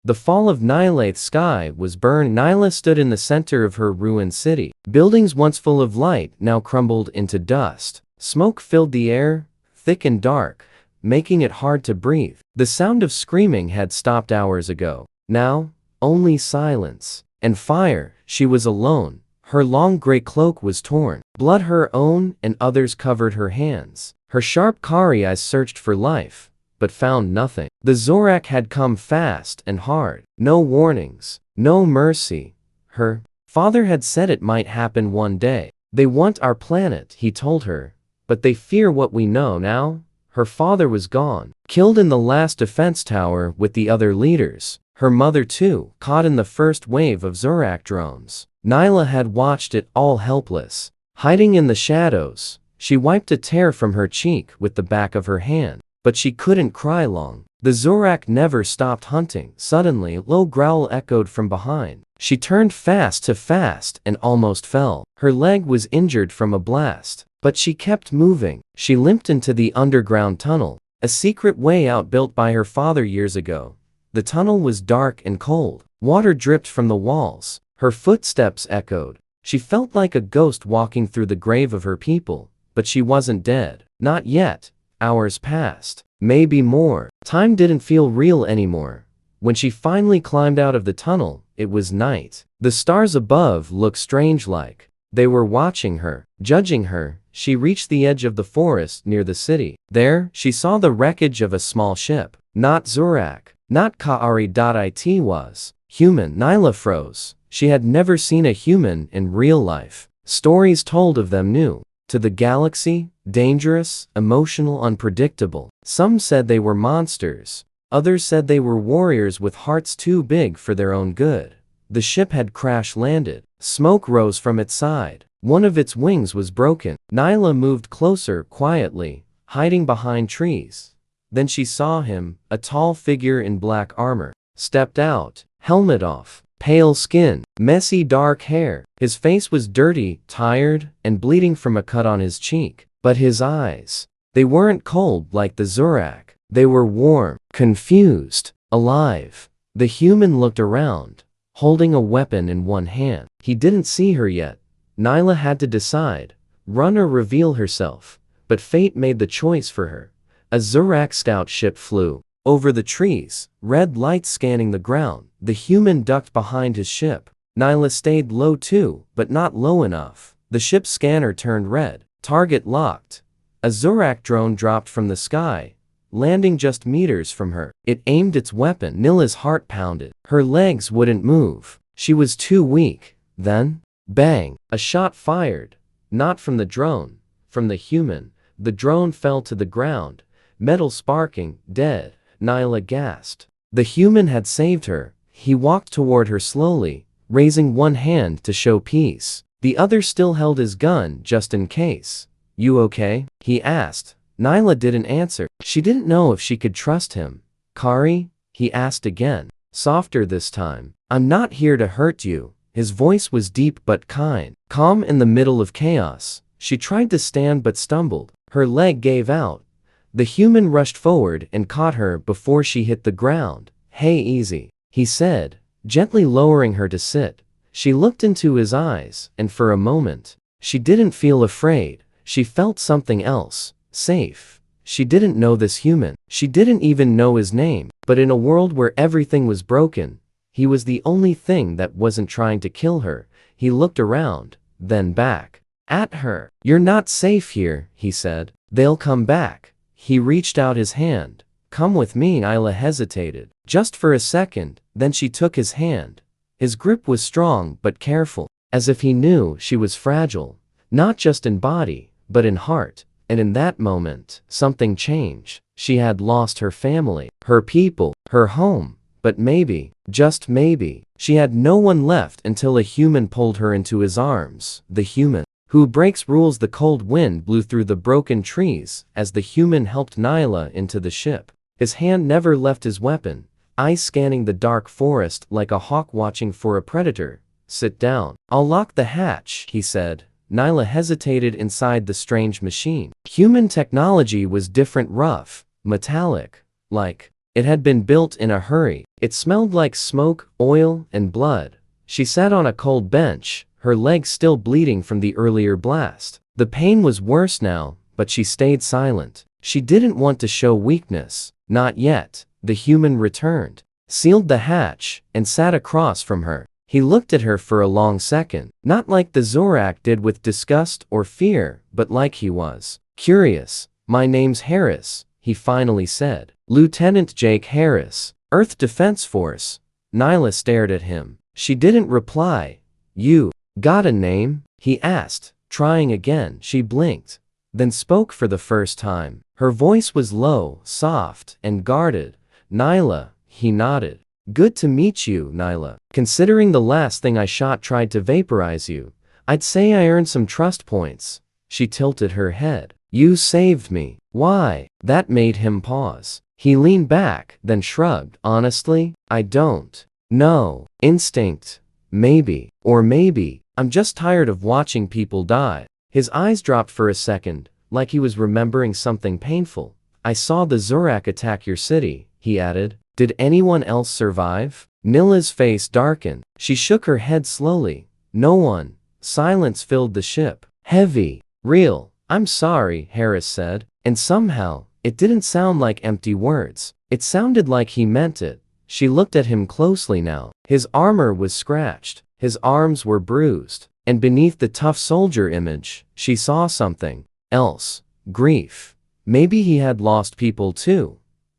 The fall of Nyla's sky was burned. Nyla stood in the center of her ruined city. Buildings once full of light now crumbled into dust. Smoke filled the air, thick and dark, making it hard to breathe. The sound of screaming had stopped hours ago. Now, only silence and fire. She was alone. Her long gray cloak was torn. Blood, her own and others, covered her hands. Her sharp Kari eyes searched for life, but found nothing. The Zorak had come fast and hard. No warnings, no mercy. Her father had said it might happen one day. They want our planet, he told her, but they fear what we know now. Her father was gone, killed in the last defense tower with the other leaders. Her mother too, caught in the first wave of Zorak drones. Nyla had watched it all, helpless. Hiding in the shadows, she wiped a tear from her cheek with the back of her hand. But she couldn't cry long. The Zorak never stopped hunting. Suddenly, a low growl echoed from behind. She turned fast and almost fell. Her leg was injured from a blast, but she kept moving. She limped into the underground tunnel, a secret way out built by her father years ago. The tunnel was dark and cold. Water dripped from the walls. Her footsteps echoed. She felt like a ghost walking through the grave of her people, but she wasn't dead. Not yet. Hours passed, maybe more. Time didn't feel real anymore. When she finally climbed out of the tunnel, it was night. The stars above looked strange, like they were watching her, judging her. She reached the edge of the forest near the city. There, she saw the wreckage of a small ship. Not Zorak, not Kari. It was human. Nyla froze. She had never seen a human in real life. Stories told of them new to the galaxy, dangerous, emotional, unpredictable. Some said they were monsters. Others said they were warriors with hearts too big for their own good. The ship had crash-landed. Smoke rose from its side. One of its wings was broken. Nyla moved closer, quietly, hiding behind trees. Then she saw him, a tall figure in black armor. Stepped out, helmet off. Pale skin, messy dark hair. His face was dirty, tired, and bleeding from a cut on his cheek. But his eyes, they weren't cold like the Zorak. They were warm, confused, alive. The human looked around, holding a weapon in one hand. He didn't see her yet. Nyla had to decide, run or reveal herself. But fate made the choice for her. A Zorak scout ship flew over the trees, red lights scanning the ground. The human ducked behind his ship. Nyla stayed low too, but not low enough. The ship's scanner turned red. Target locked. A Zorak drone dropped from the sky, landing just meters from her. It aimed its weapon. Nyla's heart pounded. Her legs wouldn't move. She was too weak. Then, bang! A shot fired. Not from the drone, from the human. The drone fell to the ground, metal sparking, dead. Nyla gasped. The human had saved her. He walked toward her slowly, raising one hand to show peace. The other still held his gun just in case. "You okay?" he asked. Nyla didn't answer. She didn't know if she could trust him. "Kari?" he asked again, softer this time. "I'm not here to hurt you." His voice was deep but kind. Calm in the middle of chaos. She tried to stand but stumbled. Her leg gave out. The human rushed forward and caught her before she hit the ground. "Hey, easy," he said, gently lowering her to sit. She looked into his eyes, and for a moment, she didn't feel afraid. She felt something else, safe. She didn't know this human. She didn't even know his name. But in a world where everything was broken, he was the only thing that wasn't trying to kill her. He looked around, then back at her. "You're not safe here," he said. "They'll come back." He reached out his hand. "Come with me." Nyla hesitated. Just for a second, then she took his hand. His grip was strong but careful, as if he knew she was fragile, not just in body, but in heart. And in that moment, something changed. She had lost her family, her people, her home. But maybe, just maybe, she had no one left until a human pulled her into his arms. The human who breaks rules. The cold wind blew through the broken trees as the human helped Nyla into the ship. His hand never left his weapon, eyes scanning the dark forest like a hawk watching for a predator. "Sit down. I'll lock the hatch," he said. Nyla hesitated inside the strange machine. Human technology was different, rough, metallic, like It had been built in a hurry. It smelled like smoke, oil, and blood. She sat on a cold bench, her legs still bleeding from the earlier blast. The pain was worse now, but she stayed silent. She didn't want to show weakness. Not yet. The human returned, sealed the hatch, and sat across from her. He looked at her for a long second, not like the Zorak did with disgust or fear, but like he was curious. "My name's Harris," he finally said. "Lieutenant Jake Harris, Earth Defense Force." Nyla stared at him. She didn't reply. "You got a name?" he asked, trying again. She blinked, then spoke for the first time. Her voice was low, soft, and guarded. "Nyla," he nodded. "Good to meet you, Nyla. Considering the last thing I shot tried to vaporize you, I'd say I earned some trust points." She tilted her head. "You saved me." "Why?" That made him pause. He leaned back, then shrugged. "Honestly, I don't know. Instinct. Maybe. Or maybe I'm just tired of watching people die." His eyes dropped for a second, like he was remembering something painful. "I saw the Zorak attack your city," he added. "Did anyone else survive?" Nila's face darkened. She shook her head slowly. "No one." Silence filled the ship. "Heavy. Real." "I'm sorry," Harris said. And somehow, it didn't sound like empty words. It sounded like he meant it. She looked at him closely now. His armor was scratched. His arms were bruised. And beneath the tough soldier image, she saw something else. Grief. Maybe he had lost people too.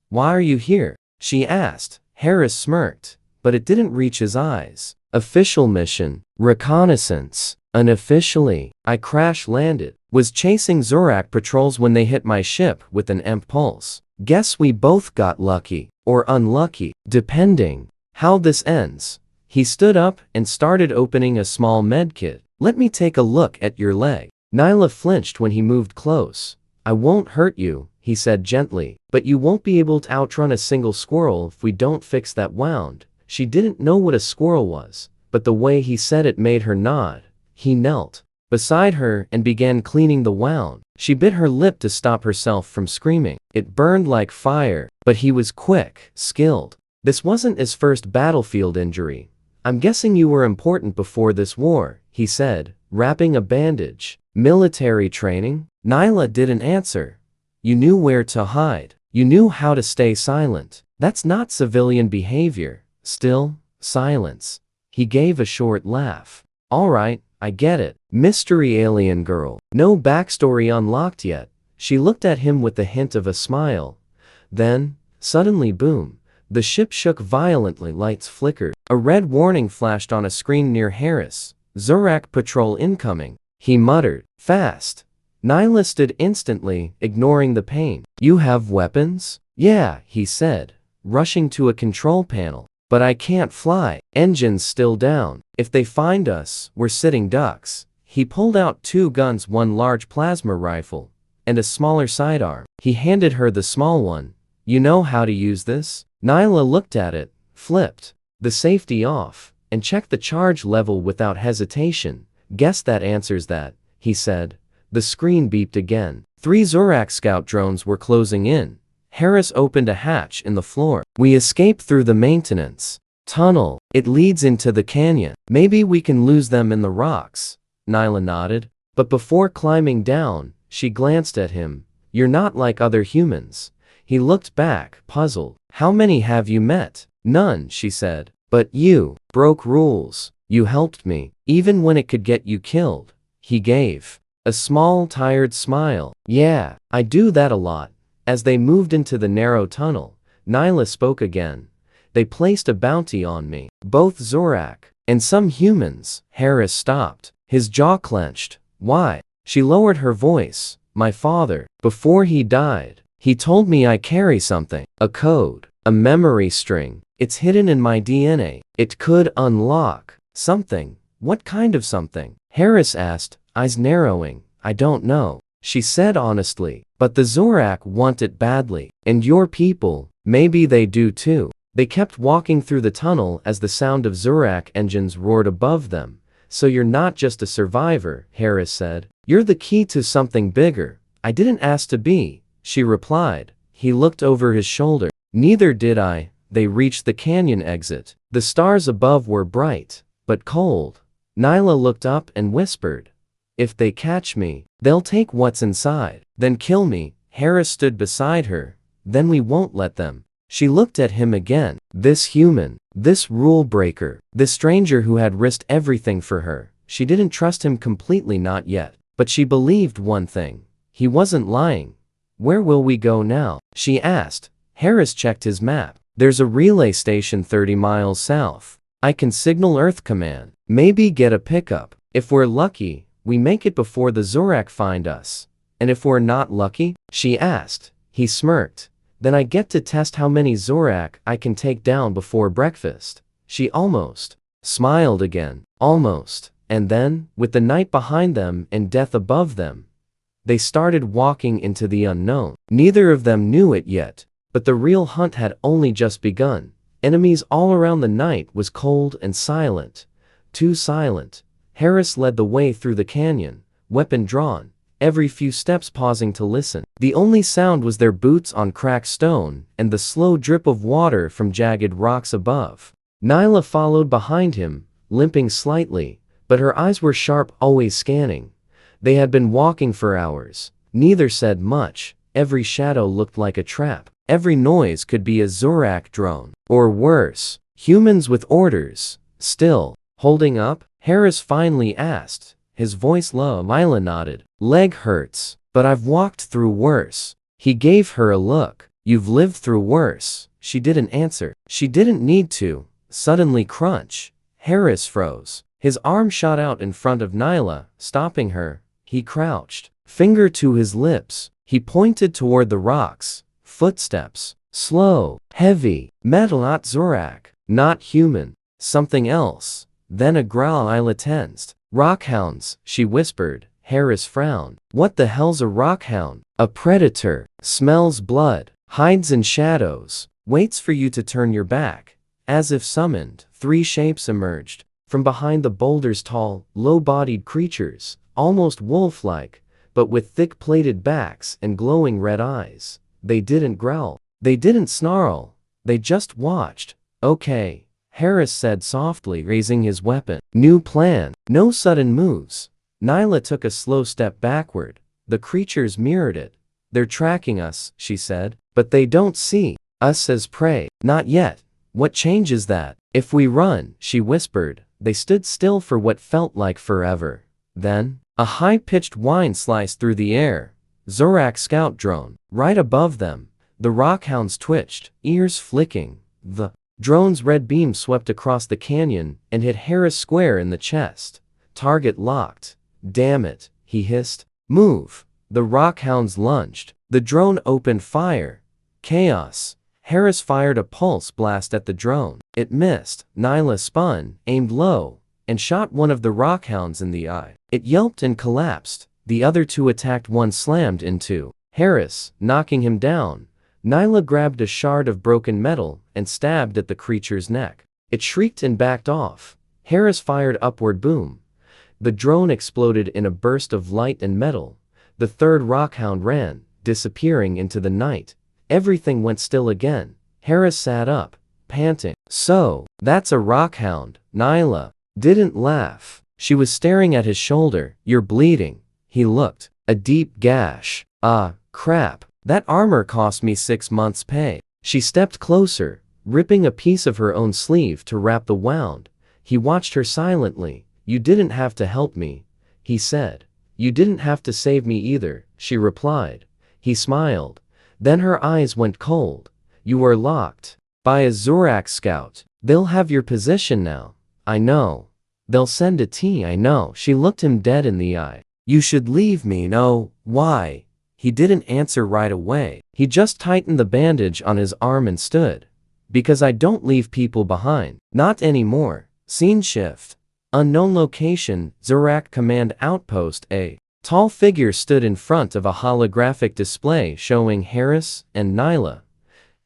"Why are you here?" she asked. Harris smirked, but it didn't reach his eyes. "Official mission. Reconnaissance." "Unofficially, I crash-landed. Was chasing Zorak patrols when they hit my ship with an EMP pulse. Guess we both got lucky. Or unlucky, depending how this ends." He stood up and started opening a small medkit. "Let me take a look at your leg." Nyla flinched when he moved close. "I won't hurt you," he said gently, "but you won't be able to outrun a single squirrel if we don't fix that wound." She didn't know what a squirrel was, but the way he said it made her nod. He knelt beside her and began cleaning the wound. She bit her lip to stop herself from screaming. It burned like fire, but he was quick, skilled. "This wasn't his first battlefield injury. I'm guessing you were important before this war," he said, wrapping a bandage. "Military training?" Nyla didn't answer. "You knew where to hide. You knew how to stay silent. That's not civilian behavior." Still, silence. He gave a short laugh. "All right, I get it. Mystery alien girl. No backstory unlocked yet." She looked at him with the hint of a smile. Then, suddenly boom. The ship shook violently, lights flickered. A red warning flashed on a screen near Harris. "Zorak patrol incoming," he muttered. "Fast." Nyla stood instantly, ignoring the pain. "You have weapons?" "Yeah," he said, rushing to a control panel. "But I can't fly. Engines still down. If they find us, we're sitting ducks." He pulled out 2 guns, one large plasma rifle, and a smaller sidearm. He handed her the small one. "You know how to use this?" Nyla looked at it, flipped the safety off, and checked the charge level without hesitation. "Guess that answers that," he said. The screen beeped again. 3 Zorak scout drones were closing in. Harris opened a hatch in the floor. "We escape through the maintenance tunnel. It leads into the canyon. Maybe we can lose them in the rocks." Nyla nodded. But before climbing down, she glanced at him. "You're not like other humans." He looked back, puzzled. "How many have you met?" "None," she said. "But you broke rules. You helped me, even when it could get you killed." He gave a small, tired smile. "Yeah, I do that a lot." As they moved into the narrow tunnel, Nyla spoke again. "They placed a bounty on me. Both Zorak and some humans." Harris stopped. His jaw clenched. "Why?" She lowered her voice. "My father, before he died, he told me I carry something. A code. A memory string. It's hidden in my DNA. It could unlock something." "What kind of something?" Harris asked, eyes narrowing. "I don't know," she said honestly. "But the Zorak want it badly. And your people, maybe they do too." They kept walking through the tunnel as the sound of Zorak engines roared above them. "So you're not just a survivor," Harris said. "You're the key to something bigger." "I didn't ask to be," she replied. He looked over his shoulder. Neither did I. They reached the canyon exit. The stars above were bright, but cold. Nyla looked up and whispered, "If they catch me, they'll take what's inside, then kill me." Harris stood beside her. "Then we won't let them." She looked at him again. This human, this rule breaker, this stranger who had risked everything for her. She didn't trust him completely, not yet. But she believed one thing. He wasn't lying. "Where will we go now?" she asked. Harris checked his map. "There's a relay station 30 miles south. I can signal Earth Command. Maybe get a pickup. If we're lucky, we make it before the Zorak find us. And if we're not lucky?" she asked. He smirked. "Then I get to test how many Zorak I can take down before breakfast." She almost smiled again. Almost. And then, with the night behind them and death above them, they started walking into the unknown. Neither of them knew it yet, but the real hunt had only just begun. Enemies all around. The night was cold and silent. Too silent. Harris led the way through the canyon, weapon drawn, every few steps pausing to listen. The only sound was their boots on cracked stone and the slow drip of water from jagged rocks above. Nyla followed behind him, limping slightly, but her eyes were sharp, always scanning. They had been walking for hours. Neither said much. Every shadow looked like a trap. Every noise could be a Zorak drone. Or worse, humans with orders. "Still holding up?" Harris finally asked, his voice low. Nyla nodded. "Leg hurts, but I've walked through worse." He gave her a look. "You've lived through worse." She didn't answer. She didn't need to. Suddenly, crunch. Harris froze. His arm shot out in front of Nyla, stopping her. He crouched, finger to his lips. He pointed toward the rocks. Footsteps. Slow, heavy, metal. Not Zorak, not human, something else. Then a growl. Nyla tensed. "Rockhounds," she whispered. Harris frowned. "What the hell's a rockhound?" "A predator. Smells blood, hides in shadows, waits for you to turn your back." As if summoned, 3 shapes emerged. From behind the boulders, tall, low-bodied creatures, almost wolf-like, but with thick plated backs and glowing red eyes. They didn't growl. They didn't snarl. They just watched. "Okay," Harris said softly, raising his weapon. "New plan. No sudden moves." Nyla took a slow step backward. The creatures mirrored it. "They're tracking us," she said. "But they don't see us as prey. Not yet." "What changes that?" "If we run," she whispered. They stood still for what felt like forever. Then, a high-pitched whine sliced through the air. Zorak scout drone. Right above them, the rockhounds twitched, ears flicking. The drone's red beam swept across the canyon and hit Harris square in the chest. Target locked. "Damn it," he hissed. "Move." The rockhounds lunged. The drone opened fire. Chaos. Harris fired a pulse blast at the drone. It missed. Nyla spun, aimed low, and shot one of the rockhounds in the eye. It yelped and collapsed. The other 2 attacked. One slammed into Harris, knocking him down. Nyla grabbed a shard of broken metal and stabbed at the creature's neck. It shrieked and backed off. Harris fired upward. Boom. The drone exploded in a burst of light and metal. The 3rd rockhound ran, disappearing into the night. Everything went still again. Harris sat up, panting. "So, that's a rockhound." Nyla didn't laugh. She was staring at his shoulder. "You're bleeding." He looked. "A deep gash." "Ah, crap. That armor cost me 6 months' pay." She stepped closer, ripping a piece of her own sleeve to wrap the wound. He watched her silently. "You didn't have to help me," he said. "You didn't have to save me either," she replied. He smiled. Then her eyes went cold. "You were locked by a Zorak scout. They'll have your position now." "I know. They'll send a T." "I know." She looked him dead in the eye. "You should leave me." "No." "Why?" He didn't answer right away. He just tightened the bandage on his arm and stood. "Because I don't leave people behind. Not anymore." Scene shift. Unknown location, Zorak Command Outpost. A tall figure stood in front of a holographic display showing Harris and Nyla,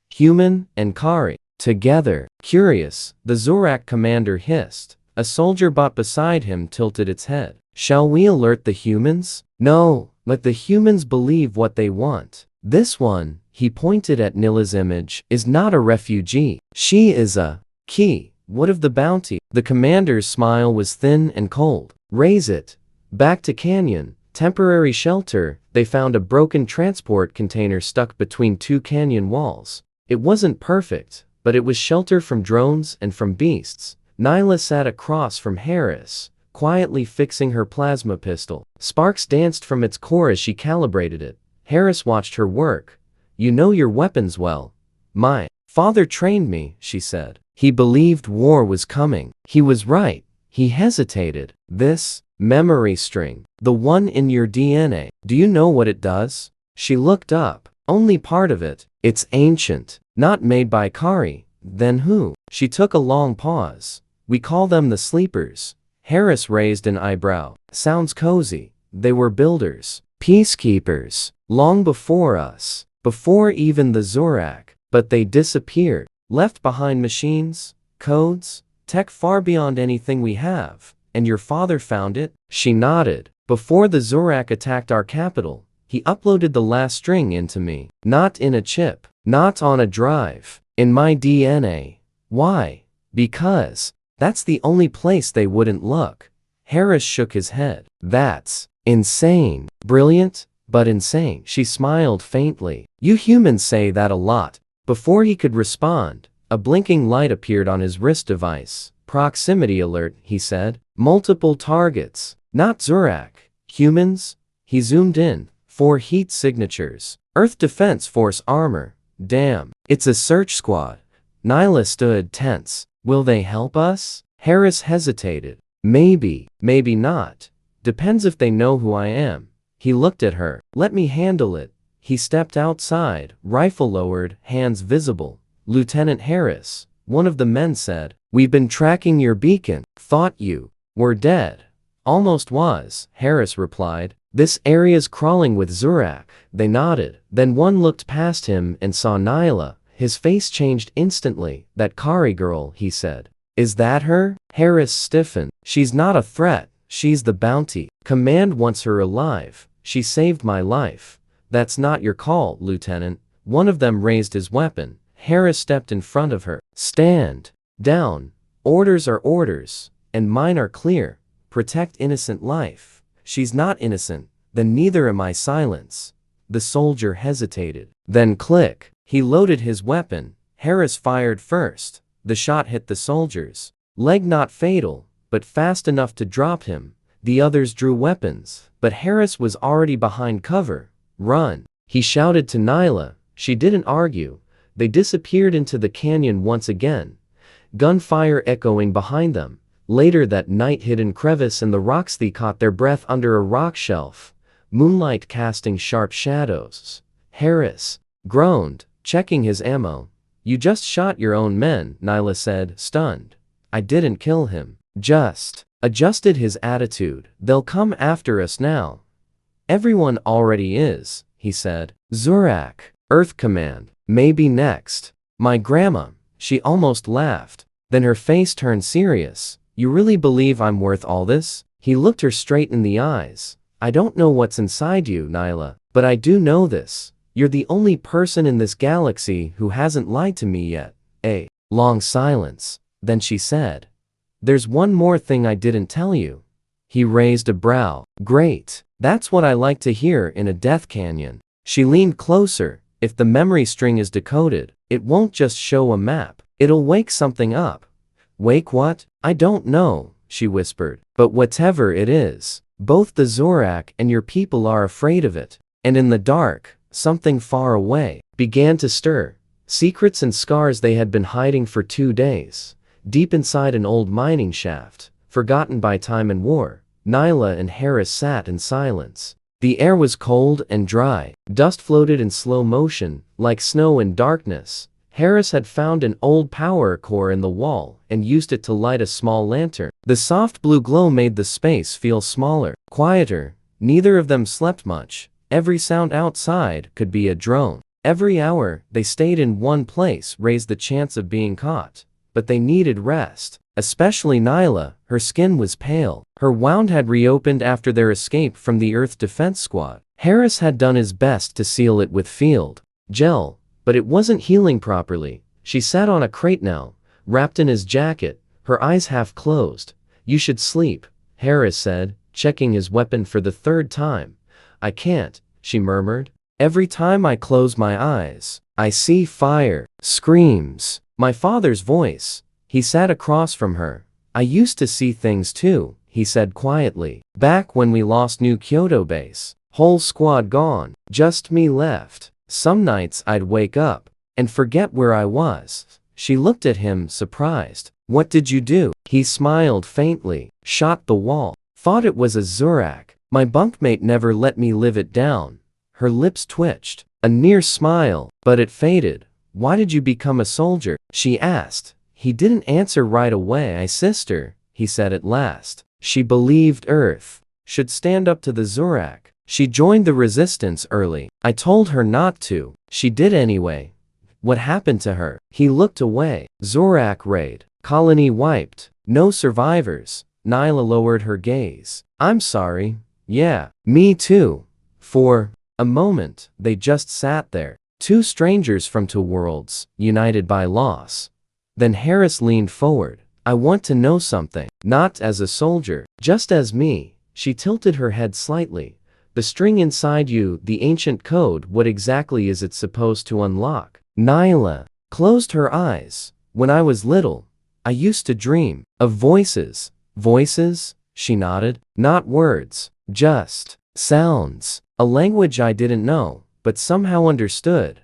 human and Kari, together. Curious, the Zorak commander hissed. A soldier bot beside him tilted its head. "Shall we alert the humans?" "No, let the humans believe what they want." "This one," he pointed at Nila's image, is not a refugee. She is a key. What of the bounty? The commander's smile was thin and cold. Raise it. Back to Canyon. Temporary shelter. They found a broken transport container stuck between two canyon walls. It wasn't perfect, but it was shelter from drones and from beasts. Nyla sat across from Harris, quietly fixing her plasma pistol. Sparks danced from its core as she calibrated it. Harris watched her work. You know your weapons well. My father trained me, she said. He believed war was coming. He was right. He hesitated. This memory string, the one in your DNA, do you know what it does? She looked up. Only part of it. It's ancient. Not made by Kari. Then who? She took a long pause. We call them the sleepers. Harris raised an eyebrow. Sounds cozy. They were builders. Peacekeepers. Long before us. Before even the Zorak. But they disappeared. Left behind machines, codes, tech far beyond anything we have. And your father found it? She nodded. Before the Zorak attacked our capital, he uploaded the last string into me. Not in a chip. Not on a drive. In my DNA. Why? Because that's the only place they wouldn't look. Harris shook his head. That's insane. Brilliant, but insane. She smiled faintly. You humans say that a lot. Before he could respond, a blinking light appeared on his wrist device. Proximity alert, he said. Multiple targets. Not Zorak. Humans? He zoomed in. 4 heat signatures. Earth Defense Force armor. Damn. It's a search squad. Nyla stood tense. Will they help us? Harris hesitated. Maybe. Maybe not. Depends if they know who I am. He looked at her. Let me handle it. He stepped outside, rifle lowered, hands visible. Lieutenant Harris, one of the men said, we've been tracking your beacon. Thought you were dead. Almost was, Harris replied. This area's crawling with Zorak. They nodded. Then one looked past him and saw Nyla. His face changed instantly. That Kari girl, he said. Is that her? Harris stiffened. She's not a threat. She's the bounty. Command wants her alive. She saved my life. That's not your call, Lieutenant. One of them raised his weapon. Harris stepped in front of her. Stand down. Orders are orders, and mine are clear. Protect innocent life. She's not innocent. Then neither am I. Silence. The soldier hesitated. Then click. He loaded his weapon. Harris fired first. The shot hit the soldier's leg, not fatal, but fast enough to drop him. The others drew weapons, but Harris was already behind cover. Run. He shouted to Nyla. She didn't argue. They disappeared into the canyon once again. Gunfire echoing behind them. Later that night, hidden crevice in the rocks, they caught their breath under a rock shelf. Moonlight casting sharp shadows. Harris groaned, checking his ammo. You just shot your own men, Nyla said, stunned. I didn't kill him. Just adjusted his attitude. They'll come after us now. Everyone already is, he said. Zorak, Earth Command, maybe next. My grandma. She almost laughed. Then her face turned serious. You really believe I'm worth all this? He looked her straight in the eyes. I don't know what's inside you, Nyla, but I do know this. You're the only person in this galaxy who hasn't lied to me yet. A long silence. Then she said, there's one more thing I didn't tell you. He raised a brow. Great. That's what I like to hear in a death canyon. She leaned closer. If the memory string is decoded, it won't just show a map. It'll wake something up. Wake what? I don't know, she whispered. But whatever it is, both the Zorak and your people are afraid of it. And in the dark, something far away began to stir. Secrets and scars they had been hiding for 2 days. Deep inside an old mining shaft, forgotten by time and war. Nyla and Harris sat in silence. The air was cold and dry. Dust floated in slow motion, like snow in darkness. Harris had found an old power core in the wall and used it to light a small lantern. The soft blue glow made the space feel smaller, quieter. Neither of them slept much. Every sound outside could be a drone. Every hour they stayed in one place raised the chance of being caught. But they needed rest. Especially Nyla. Her skin was pale. Her wound had reopened after their escape from the Earth Defense Squad. Harris had done his best to seal it with field gel, but it wasn't healing properly. She sat on a crate now, wrapped in his jacket, her eyes half closed. You should sleep, Harris said, checking his weapon for the third time. I can't, she murmured. Every time I close my eyes, I see fire, screams. My father's voice. He sat across from her. I used to see things too, he said quietly. Back when we lost New Kyoto base. Whole squad gone, just me left. Some nights I'd wake up and forget where I was. She looked at him, surprised. What did you do? He smiled faintly. Shot the wall. Thought it was a Zurak. My bunkmate never let me live it down. Her lips twitched. A near smile, but it faded. Why did you become a soldier? She asked. He didn't answer right away. I sister, he said at last. She believed Earth should stand up to the Zurak. She joined the resistance early. I told her not to. She did anyway. What happened to her? He looked away. Zurak raid. Colony wiped. No survivors. Nyla lowered her gaze. I'm sorry. Yeah, me too. For a moment, they just sat there. Two strangers from two worlds, united by loss. Then Harris leaned forward. I want to know something. Not as a soldier, just as me. She tilted her head slightly. The string inside you, the ancient code, what exactly is it supposed to unlock? Nyla closed her eyes. When I was little, I used to dream of voices. Voices? She nodded. Not words, just sounds. A language I didn't know, but somehow understood.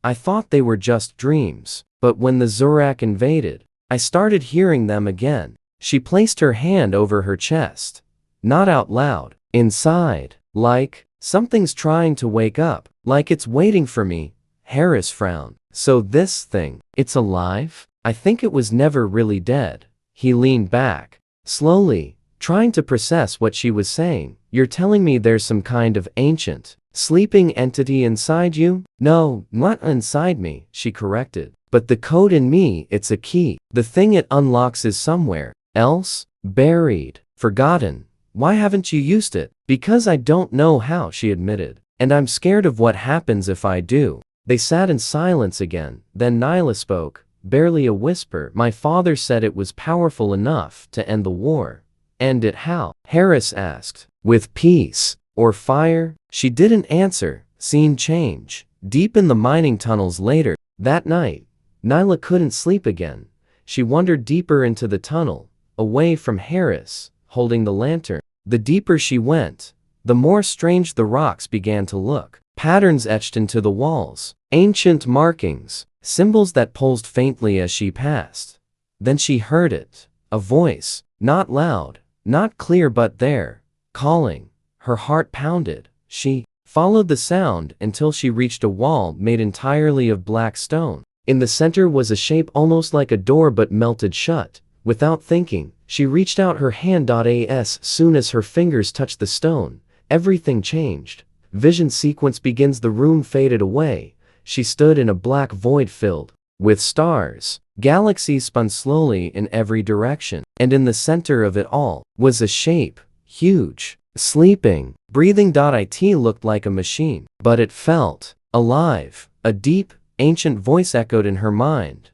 I thought they were just dreams, but when the Zurak invaded, I started hearing them again. She placed her hand over her chest. Not out loud, inside, like something's trying to wake up, like it's waiting for me. Harris frowned. So this thing, it's alive? I think it was never really dead. He leaned back, slowly, trying to process what she was saying. You're telling me there's some kind of ancient, sleeping entity inside you? No, not inside me, she corrected. But the code in me, it's a key. The thing it unlocks is somewhere else, buried, forgotten. Why haven't you used it? Because I don't know how, she admitted. And I'm scared of what happens if I do. They sat in silence again. Then Nyla spoke, barely a whisper. My father said it was powerful enough to end the war. End it how? Harris asked. With peace or fire? She didn't answer. Scene change. Deep in the mining tunnels later. That night, Nyla couldn't sleep again. She wandered deeper into the tunnel, away from Harris, holding the lantern. The deeper she went, the more strange the rocks began to look. Patterns etched into the walls, ancient markings, symbols that pulsed faintly as she passed. Then she heard it, a voice, not loud, not clear but there, calling. Her heart pounded. She followed the sound until she reached a wall made entirely of black stone. In the center was a shape almost like a door but melted shut. Without thinking, she reached out her hand. As soon as her fingers touched the stone, everything changed. Vision sequence begins. The room faded away. She stood in a black void filled with stars. Galaxies spun slowly in every direction. And in the center of it all was a shape, huge, sleeping, breathing. It looked like a machine, but it felt alive. A deep, ancient voice echoed in her mind.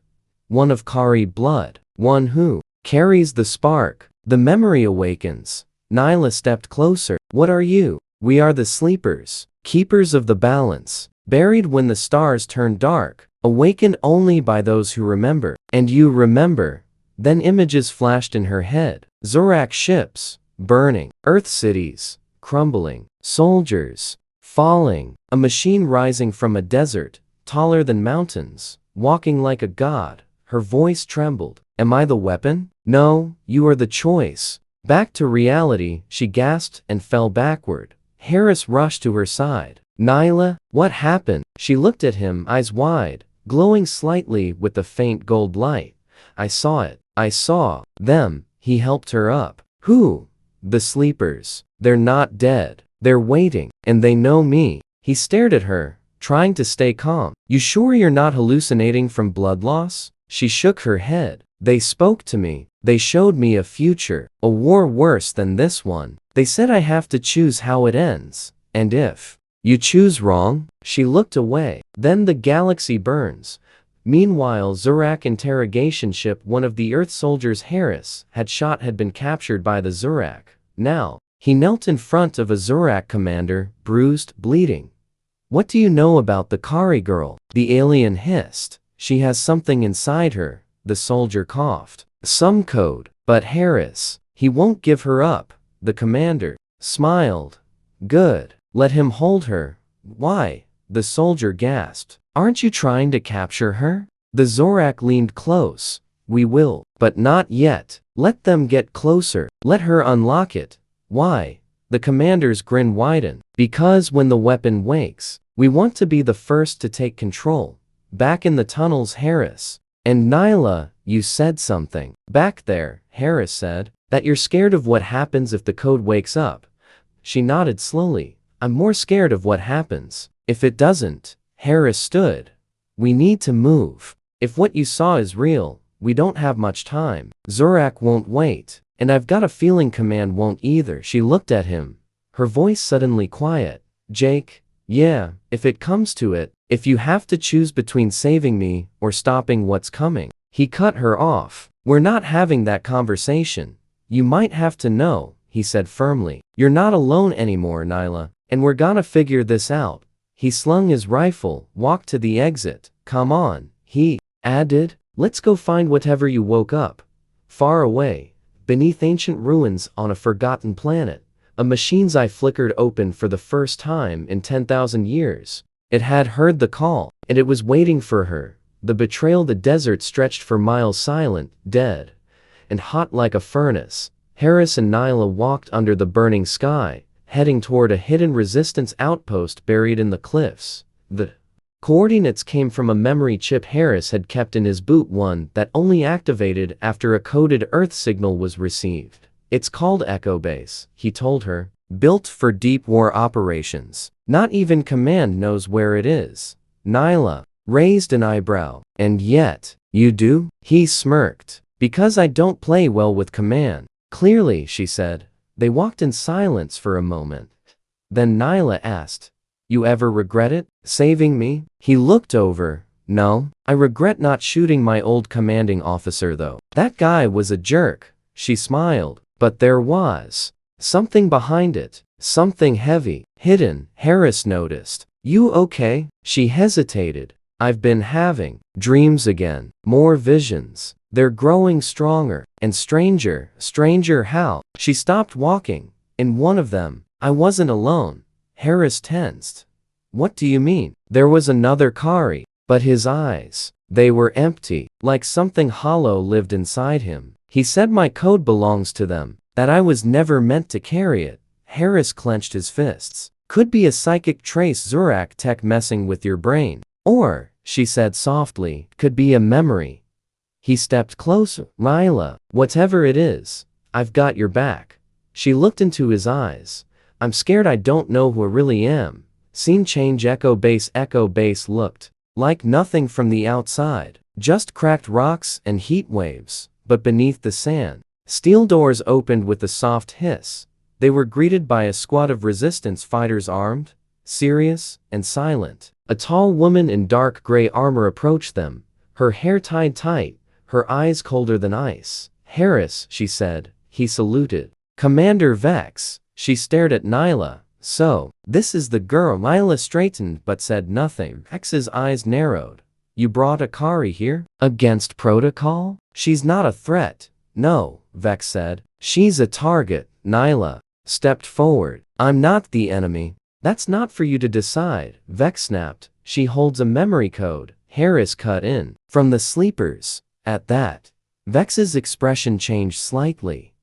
One of Kari blood. One who carries the spark. The memory awakens. Nyla stepped closer. What are you? We are the sleepers, keepers of the balance, buried when the stars turn dark, awakened only by those who remember. And you remember. Then images flashed in her head. Zurak ships, burning, Earth cities, crumbling, soldiers, falling, a machine rising from a desert, taller than mountains, walking like a god. Her voice trembled. Am I the weapon? No, you are the choice. Back to reality, she gasped and fell backward. Harris rushed to her side. Nyla, what happened? She looked at him, eyes wide, glowing slightly with the faint gold light. I saw it. I saw them. He helped her up. Who? The sleepers. They're not dead. They're waiting, and they know me. He stared at her, trying to stay calm. You sure you're not hallucinating from blood loss? She shook her head. They spoke to me. They showed me a future, a war worse than this one. They said I have to choose how it ends, and if You choose wrong? She looked away. Then the galaxy burns. Meanwhile, Zurak interrogation ship, one of the Earth soldiers Harris had been captured by the Zurak. Now, he knelt in front of a Zurak commander, bruised, bleeding. What do you know about the Kari girl? The alien hissed. She has something inside her, the soldier coughed. Some code. But Harris, he won't give her up. The commander smiled. Good. Let him hold her. Why? The soldier gasped. Aren't you trying to capture her? The Zorak leaned close. We will. But not yet. Let them get closer. Let her unlock it. Why? The commander's grin widened. Because when the weapon wakes, we want to be the first to take control. Back in the tunnels, Harris. And Nyla, you said something. Back there, Harris said, that you're scared of what happens if the code wakes up. She nodded slowly. I'm more scared of what happens if it doesn't. Harris stood. We need to move. If what you saw is real, we don't have much time. Zorak won't wait. And I've got a feeling Command won't either. She looked at him. Her voice suddenly quiet. Jake, yeah, if it comes to it, if you have to choose between saving me or stopping what's coming. He cut her off. We're not having that conversation. You might have to know, he said firmly. You're not alone anymore, Nyla, and we're gonna figure this out. He slung his rifle, walked to the exit. Come on, he added. Let's go find whatever you woke up. Far away, beneath ancient ruins on a forgotten planet, a machine's eye flickered open for the first time in 10,000 years. It had heard the call, and it was waiting for her. The betrayal, the desert stretched for miles, silent, dead, and hot like a furnace. Harris and Nyla walked under the burning sky, heading toward a hidden resistance outpost buried in the cliffs. The coordinates came from a memory chip Harris had kept in his boot, one that only activated after a coded Earth signal was received. It's called Echo Base, he told her, built for deep war operations. Not even Command knows where it is. Nyla raised an eyebrow. And yet, you do? He smirked. Because I don't play well with Command. Clearly, she said. They walked in silence for a moment. Then Nyla asked, you ever regret it? Saving me? He looked over. No, I regret not shooting my old commanding officer though. That guy was a jerk. She smiled. But there was something behind it. Something heavy, hidden. Harris noticed. You okay? She hesitated. I've been having dreams again. More visions. They're growing stronger and stranger. Stranger how? She stopped walking. In one of them, I wasn't alone. Harris tensed. What do you mean? There was another Kari, but his eyes, they were empty, like something hollow lived inside him. He said my code belongs to them, that I was never meant to carry it. Harris clenched his fists. Could be a psychic trace, Zurak tech messing with your brain. Or, she said softly, could be a memory. He stepped closer. Nyla, whatever it is, I've got your back. She looked into his eyes. I'm scared I don't know who I really am. Scene change. Echo Base looked like nothing from the outside. Just cracked rocks and heat waves. But beneath the sand, steel doors opened with a soft hiss. They were greeted by a squad of resistance fighters armed, serious, and silent. A tall woman in dark gray armor approached them, her hair tied tight, her eyes colder than ice. Harris, she said. He saluted. Commander Vex. She stared at Nyla. So, this is the girl. Nyla straightened but said nothing. Vex's eyes narrowed. You brought Akari here? Against protocol? She's not a threat. No, Vex said. She's a target. Nyla stepped forward. I'm not the enemy. That's not for you to decide, Vex snapped. She holds a memory code. Harris cut in. From the sleepers. At that, Vex's expression changed slightly.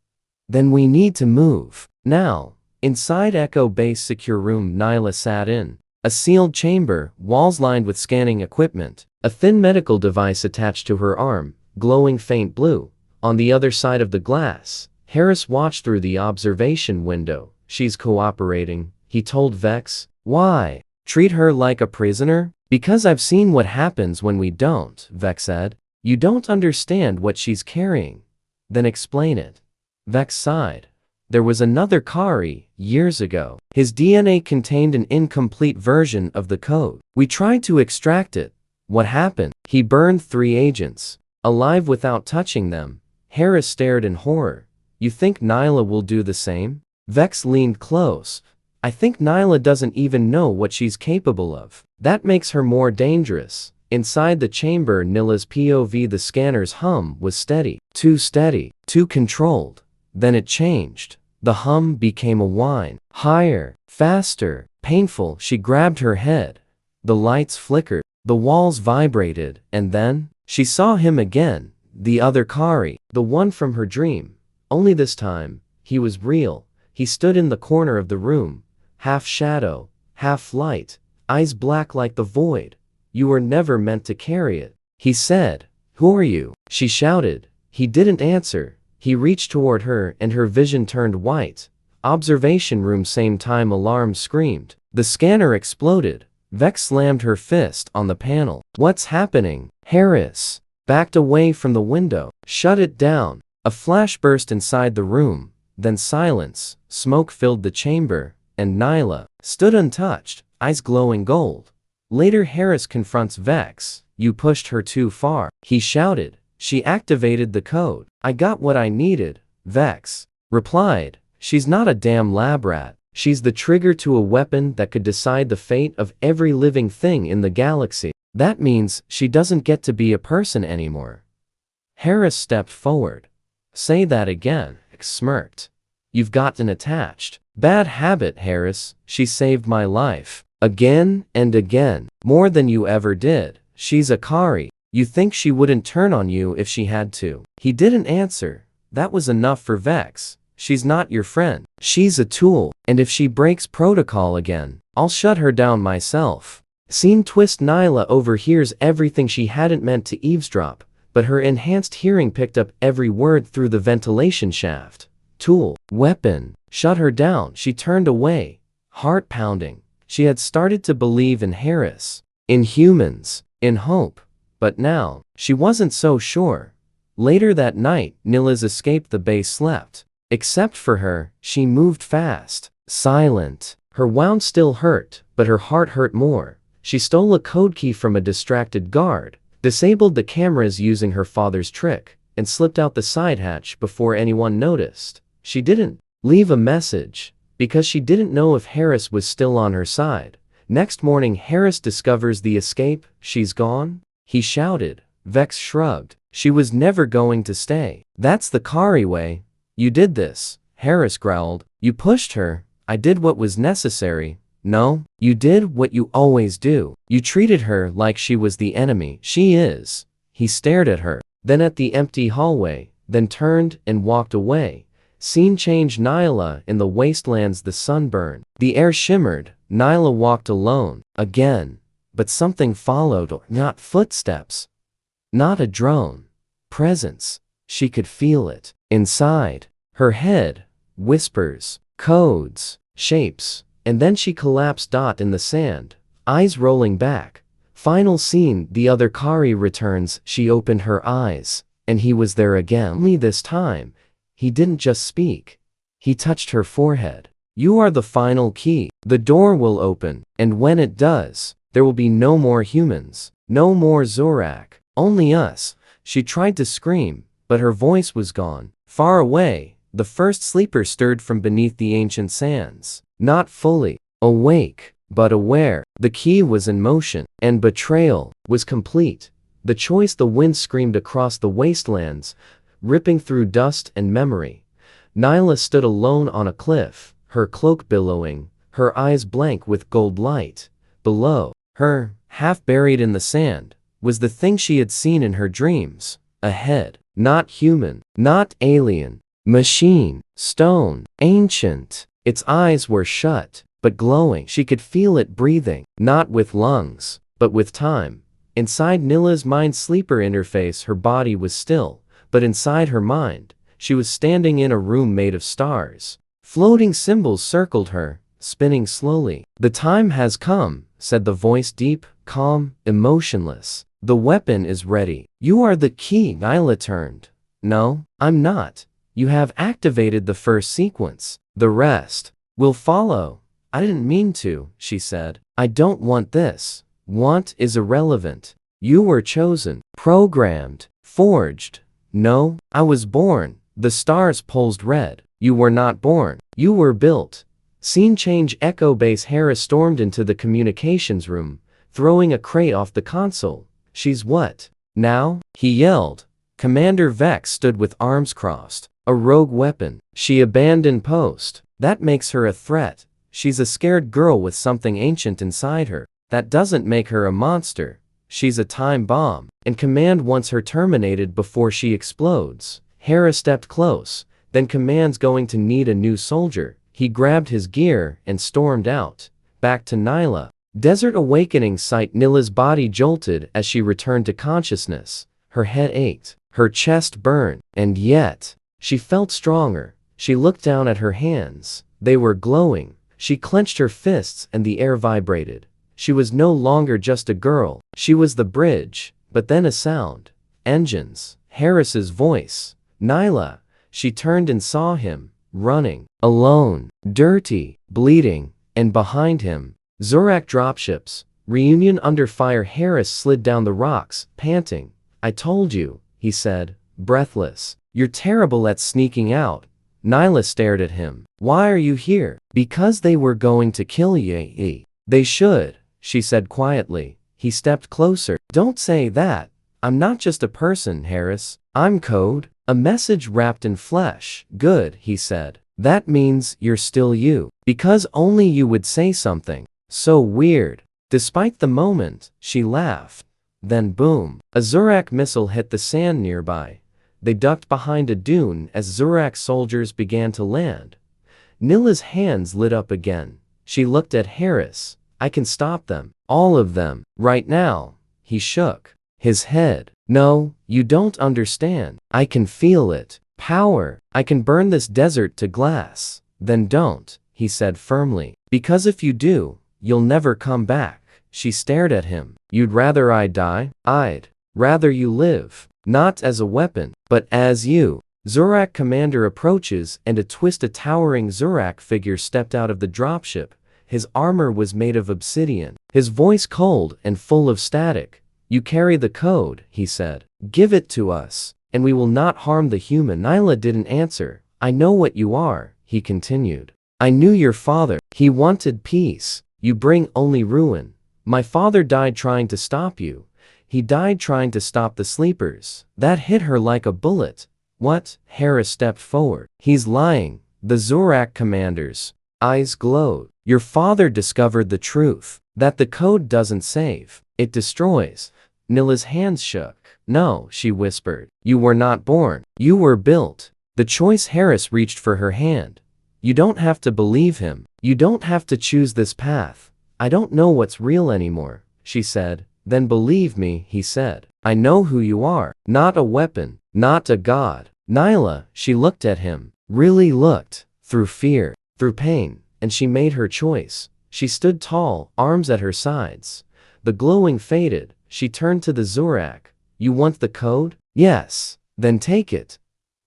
Then we need to move. Now. Inside Echo Base secure room Nyla sat in. A sealed chamber, walls lined with scanning equipment. A thin medical device attached to her arm, glowing faint blue. On the other side of the glass, Harris watched through the observation window. She's cooperating, he told Vex. Why? Treat her like a prisoner? Because I've seen what happens when we don't, Vex said. You don't understand what she's carrying. Then explain it. Vex sighed. There was another Kari, years ago. His DNA contained an incomplete version of the code. We tried to extract it. What happened? He burned 3 agents. Alive without touching them. Harris stared in horror. You think Nyla will do the same? Vex leaned close. I think Nyla doesn't even know what she's capable of. That makes her more dangerous. Inside the chamber, Nyla's POV, the scanner's hum was steady. Too steady. Too controlled. Then it changed. The hum became a whine. Higher. Faster. Painful. She grabbed her head. The lights flickered. The walls vibrated. And then she saw him again. The other Kari. The one from her dream. Only this time, he was real. He stood in the corner of the room. Half shadow. Half light. Eyes black like the void. You were never meant to carry it. He said. Who are you? She shouted. He didn't answer. He reached toward her and her vision turned white. Observation room, same time alarm screamed. The scanner exploded. Vex slammed her fist on the panel. What's happening? Harris backed away from the window. Shut it down. A flash burst inside the room. Then silence. Smoke filled the chamber. And Nyla stood untouched, eyes glowing gold. Later, Harris confronts Vex. You pushed her too far. He shouted. She activated the code. I got what I needed. Vex replied. She's not a damn lab rat. She's the trigger to a weapon that could decide the fate of every living thing in the galaxy. That means she doesn't get to be a person anymore. Harris stepped forward. Say that again. Vex smirked. You've gotten attached. Bad habit, Harris. She saved my life. Again and again. More than you ever did. She's a Kari. You think she wouldn't turn on you if she had to? He didn't answer. That was enough for Vex. She's not your friend. She's a tool. And if she breaks protocol again, I'll shut her down myself. Scene twist. Nyla overhears everything. She hadn't meant to eavesdrop, but her enhanced hearing picked up every word through the ventilation shaft. Tool. Weapon. Shut her down. She turned away. Heart pounding. She had started to believe in Harris. In humans. In hope. But now, she wasn't so sure. Later that night, Nyla's escaped the base slept. Except for her, she moved fast. Silent. Her wound still hurt, but her heart hurt more. She stole a code key from a distracted guard, disabled the cameras using her father's trick, and slipped out the side hatch before anyone noticed. She didn't leave a message, because she didn't know if Harris was still on her side. Next morning, Harris discovers the escape. She's gone? He shouted. Vex shrugged. She was never going to stay. That's the Kari way. You did this. Harris growled. You pushed her. I did what was necessary. No, you did what you always do. You treated her like she was the enemy. She is. He stared at her, then at the empty hallway, then turned and walked away. Scene change. Nyla in the wastelands. The sun burned. The air shimmered. Nyla walked alone. Again. But something followed. Not footsteps. Not a drone. Presence. She could feel it. Inside her head. Whispers. Codes. Shapes. And then she collapsed. In the sand. Eyes rolling back. Final scene. The other Kari returns. She opened her eyes. And he was there again. Only this time, he didn't just speak. He touched her forehead. You are the final key. The door will open. And when it does, there will be no more humans. No more Zorak. Only us. She tried to scream, but her voice was gone. Far away, the first sleeper stirred from beneath the ancient sands. Not fully awake, but aware. The key was in motion, and betrayal was complete. The choice. The wind screamed across the wastelands, ripping through dust and memory. Nyla stood alone on a cliff, her cloak billowing, her eyes blank with gold light. Below her, half buried in the sand, was the thing she had seen in her dreams. A head. Not human. Not alien. Machine. Stone. Ancient. Its eyes were shut, but glowing. She could feel it breathing. Not with lungs, but with time. Inside Nyla's mind sleeper interface, her body was still, but inside her mind, she was standing in a room made of stars. Floating symbols circled her, spinning slowly. The time has come, said the voice, deep, calm, emotionless. The weapon is ready. You are the key. Nyla turned. No, I'm not. You have activated the first sequence. The rest will follow. I didn't mean to, she said. I don't want this. Want is irrelevant. You were chosen, programmed, forged. No, I was born. The stars pulsed red. You were not born. You were built. Scene change. Echo Base. Harris stormed into the communications room, throwing a crate off the console. She's what? Now? He yelled. Commander Vex stood with arms crossed. A rogue weapon. She abandoned post. That makes her a threat. She's a scared girl with something ancient inside her. That doesn't make her a monster. She's a time bomb. And Command wants her terminated before she explodes. Hera stepped close. Then Command's going to need a new soldier. He grabbed his gear and stormed out. Back to Nyla. Desert Awakening site. Nyla's body jolted as she returned to consciousness. Her head ached. Her chest burned. And yet, she felt stronger. She looked down at her hands. They were glowing. She clenched her fists and the air vibrated. She was no longer just a girl. She was the bridge. But then a sound. Engines. Harris's voice. Nyla. She turned and saw him, running, alone, dirty, bleeding, and behind him, Zorak dropships. Reunion under fire. Harris slid down the rocks, panting. I told you, he said, breathless. You're terrible at sneaking out. Nyla stared at him. Why are you here? Because they were going to kill ye. They should, she said quietly. He stepped closer. Don't say that. I'm not just a person, Harris. I'm code. A message wrapped in flesh. Good, he said. That means you're still you. Because only you would say something so weird. Despite the moment, she laughed. Then boom. A Zorak missile hit the sand nearby. They ducked behind a dune as Zorak soldiers began to land. Nyla's hands lit up again. She looked at Harris. I can stop them. All of them. Right now. He shook his head. No, you don't understand. I can feel it. Power. I can burn this desert to glass. Then don't, he said firmly. Because if you do, you'll never come back. She stared at him. You'd rather I die? I'd rather you live. Not as a weapon, but as you. Zorak commander approaches and a towering Zorak figure stepped out of the dropship. His armor was made of obsidian. His voice cold and full of static. You carry the code, he said. Give it to us, and we will not harm the human. Nyla didn't answer. I know what you are, he continued. I knew your father. He wanted peace. You bring only ruin. My father died trying to stop you. He died trying to stop the sleepers. That hit her like a bullet. What? Harris stepped forward. He's lying. The Zorak commander's eyes glowed. Your father discovered the truth. That the code doesn't save. It destroys. Nyla's hands shook. No, she whispered. You were not born. You were built. The choice. Harris reached for her hand. You don't have to believe him. You don't have to choose this path. I don't know what's real anymore, she said. Then believe me, he said. I know who you are. Not a weapon. Not a god. Nyla, she looked at him. Really looked. Through fear. Through pain. And she made her choice. She stood tall, arms at her sides. The glowing faded. She turned to the Zorak. You want the code? Yes. Then take it.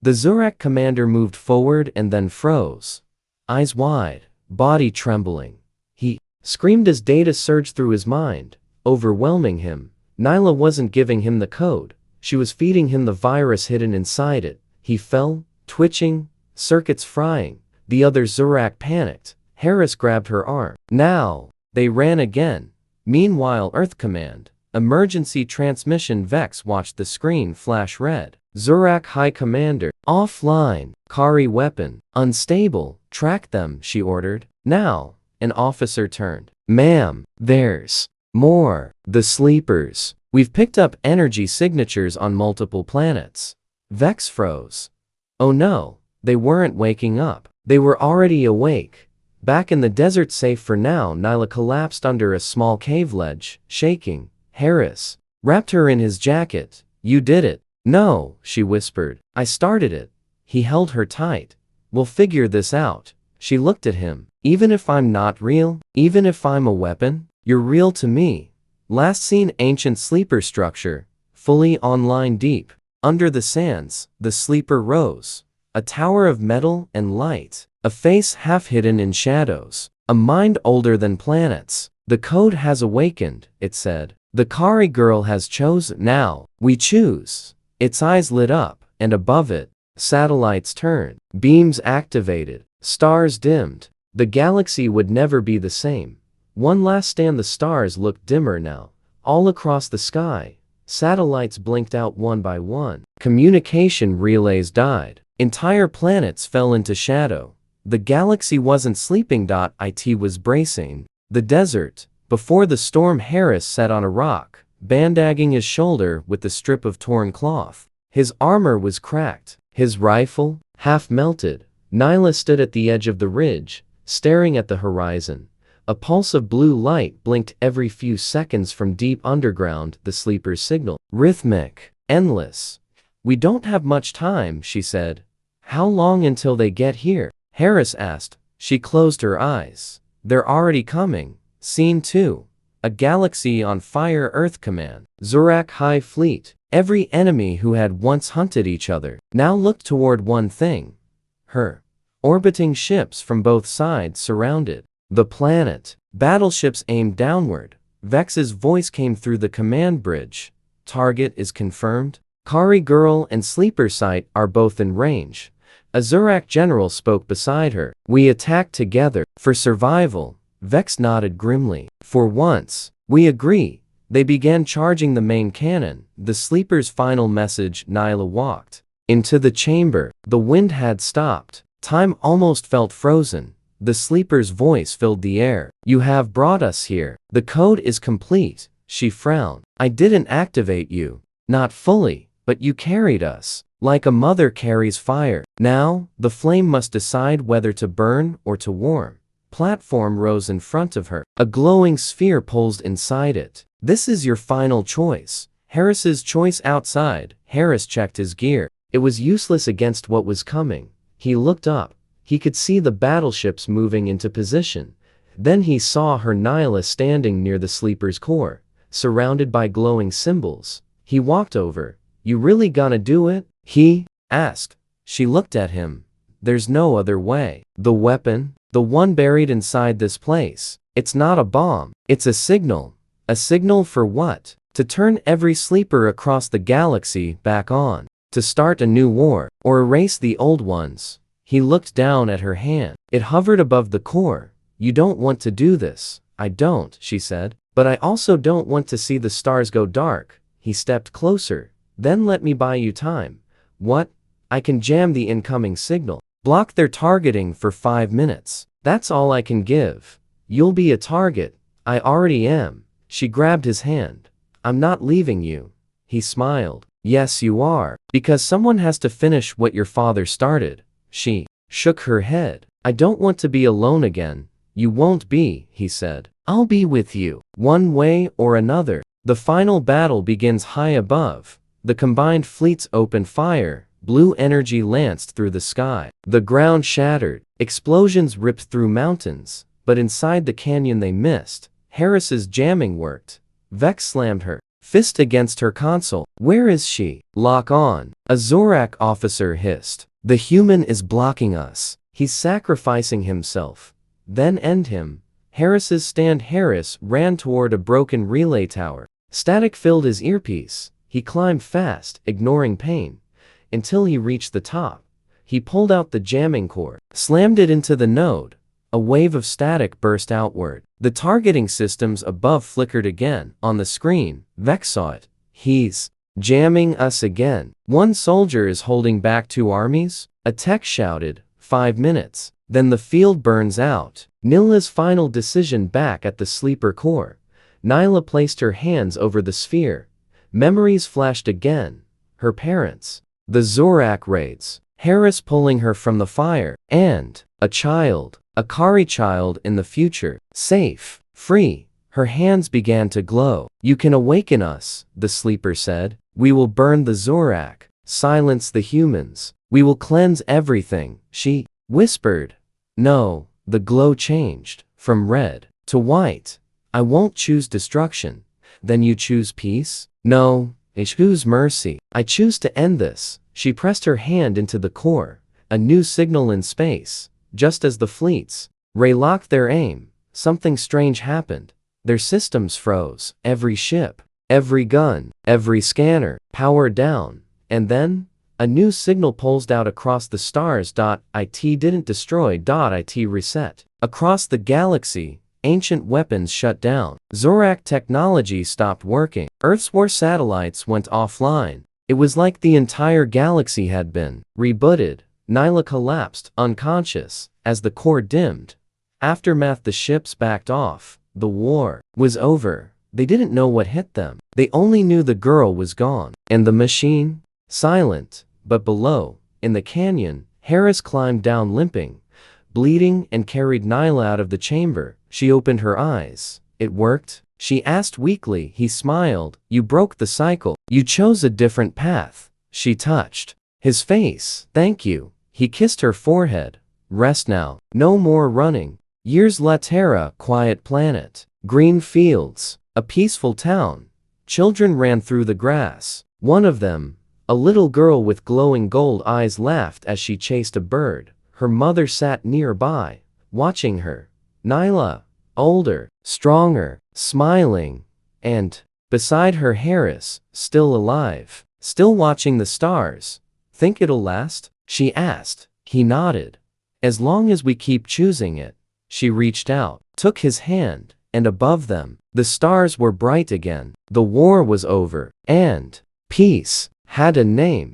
The Zorak commander moved forward and then froze. Eyes wide, body trembling. He screamed as data surged through his mind, overwhelming him. Nyla wasn't giving him the code. She was feeding him the virus hidden inside it. He fell, twitching, circuits frying. The other Zorak panicked. Harris grabbed her arm. Now, they ran again. Meanwhile, Earth Command. Emergency transmission. Vex watched the screen flash red. Zorak High Commander. Offline. Kari weapon. Unstable. Track them, she ordered. Now. An officer turned. Ma'am, there's more. The sleepers. We've picked up energy signatures on multiple planets. Vex froze. Oh no, they weren't waking up. They were already awake. Back in the desert, safe for now. Nyla collapsed under a small cave ledge, shaking. Harris wrapped her in his jacket. You did it. No, she whispered. I started it. He held her tight. We'll figure this out. She looked at him. Even if I'm not real, even if I'm a weapon, you're real to me. Last seen ancient sleeper structure, fully online deep. Under the sands, the sleeper rose. a tower of metal and light, a face half hidden in shadows, a mind older than planets. The code has awakened, it said. The Kari girl has chosen. Now, we choose. Its eyes lit up, and above it, satellites turned, beams activated, stars dimmed. The galaxy would never be the same. One last stand. The stars looked dimmer now. All across the sky, satellites blinked out one by one. Communication relays died. Entire planets fell into shadow. The galaxy wasn't sleeping. It was bracing. The desert. Before the storm, Harris sat on a rock, bandaging his shoulder with the strip of torn cloth. His armor was cracked, his rifle half melted. Nyla stood at the edge of the ridge, staring at the horizon. A pulse of blue light blinked every few seconds from deep underground, the sleeper's signal. Rhythmic, endless. We don't have much time, she said. How long until they get here? Harris asked. She closed her eyes. They're already coming. Scene 2. A galaxy on fire. Earth Command. Zorak High Fleet. Every enemy who had once hunted each other now looked toward one thing. Her. Orbiting ships from both sides surrounded the planet. Battleships aimed downward. Vex's voice came through the command bridge. Target is confirmed. Kari girl and Sleeper Sight are both in range. A Zorak general spoke beside her. We attack together. For survival. Vex nodded grimly. For once, we agree. They began charging the main cannon. The Sleeper's final message. Nyla walked into the chamber. The wind had stopped. Time almost felt frozen. The Sleeper's voice filled the air. You have brought us here. The code is complete. She frowned. I didn't activate you. Not fully, but you carried us. Like a mother carries fire. Now, the flame must decide whether to burn or to warm. Platform rose in front of her. A glowing sphere pulsed inside it. This is your final choice. Harris's choice. Outside, Harris checked his gear. It was useless against what was coming. He looked up. He could see the battleships moving into position. Then he saw her. Nyla standing near the Sleeper's core, surrounded by glowing symbols. He walked over. You really gonna do it? He asked. She looked at him. There's no other way. The weapon? The one buried inside this place. It's not a bomb. It's a signal. A signal for what? To turn every sleeper across the galaxy back on. To start a new war, or erase the old ones. He looked down at her hand. It hovered above the core. You don't want to do this. I don't, she said. But I also don't want to see the stars go dark. He stepped closer. Then let me buy you time. What? I can jam the incoming signal. Block their targeting for 5 minutes. That's all I can give. You'll be a target. I already am. She grabbed his hand. I'm not leaving you. He smiled. Yes, you are. Because someone has to finish what your father started. She shook her head. I don't want to be alone again. You won't be, he said. I'll be with you. One way or another. The final battle begins high above. The combined fleets opened fire. Blue energy lanced through the sky. The ground shattered. Explosions ripped through mountains. But inside the canyon they missed. Harris's jamming worked. Vex slammed her fist against her console. Where is she? Lock on. A Zorak officer hissed. The human is blocking us. He's sacrificing himself. Then end him. Harris's stand. Harris ran toward a broken relay tower. Static filled his earpiece. He climbed fast, ignoring pain. Until he reached the top. He pulled out the jamming cord, slammed it into the node. A wave of static burst outward. The targeting systems above flickered again. On the screen, Vex saw it. He's jamming us again. One soldier is holding back 2 armies? A tech shouted. 5 minutes. Then the field burns out. Nyla's final decision. Back at the Sleeper core. Nyla placed her hands over the sphere. Memories flashed again. Her parents. The Zorak raids. Harris pulling her from the fire. And a child. A Kari child in the future. Safe. Free. Her hands began to glow. You can awaken us, the Sleeper said. We will burn the Zorak. Silence the humans. We will cleanse everything, she whispered. No, the glow changed. From red to white. I won't choose destruction. Then you choose peace? No, I choose mercy. I choose to end this. She pressed her hand into the core. A new signal in space. Just as the fleets relocked their aim, something strange happened. Their systems froze. Every ship, every gun, every scanner, power down. And then, a new signal pulsed out across the stars. It didn't destroy. It reset. Across the galaxy, ancient weapons shut down. Zorak technology stopped working. Earth's war satellites went offline. It was like the entire galaxy had been rebooted. Nyla collapsed, unconscious, as the core dimmed. Aftermath: the ships backed off. The war was over. They didn't know what hit them. They only knew the girl was gone. And the machine? Silent. But below, in the canyon, Harris climbed down limping, bleeding, and carried Nyla out of the chamber. She opened her eyes. It worked? She asked weakly. He smiled. You broke the cycle. You chose a different path. She touched his face. Thank you. He kissed her forehead. Rest now. No more running. Years later, quiet planet. Green fields. A peaceful town. Children ran through the grass. One of them, a little girl with glowing gold eyes, laughed as she chased a bird. Her mother sat nearby, watching her. Nyla, older, stronger, smiling, and, beside her, Harris, still alive, still watching the stars. Think it'll last? She asked. He nodded. As long as we keep choosing it. She reached out, took his hand, and above them, the stars were bright again. The war was over, and peace had a name.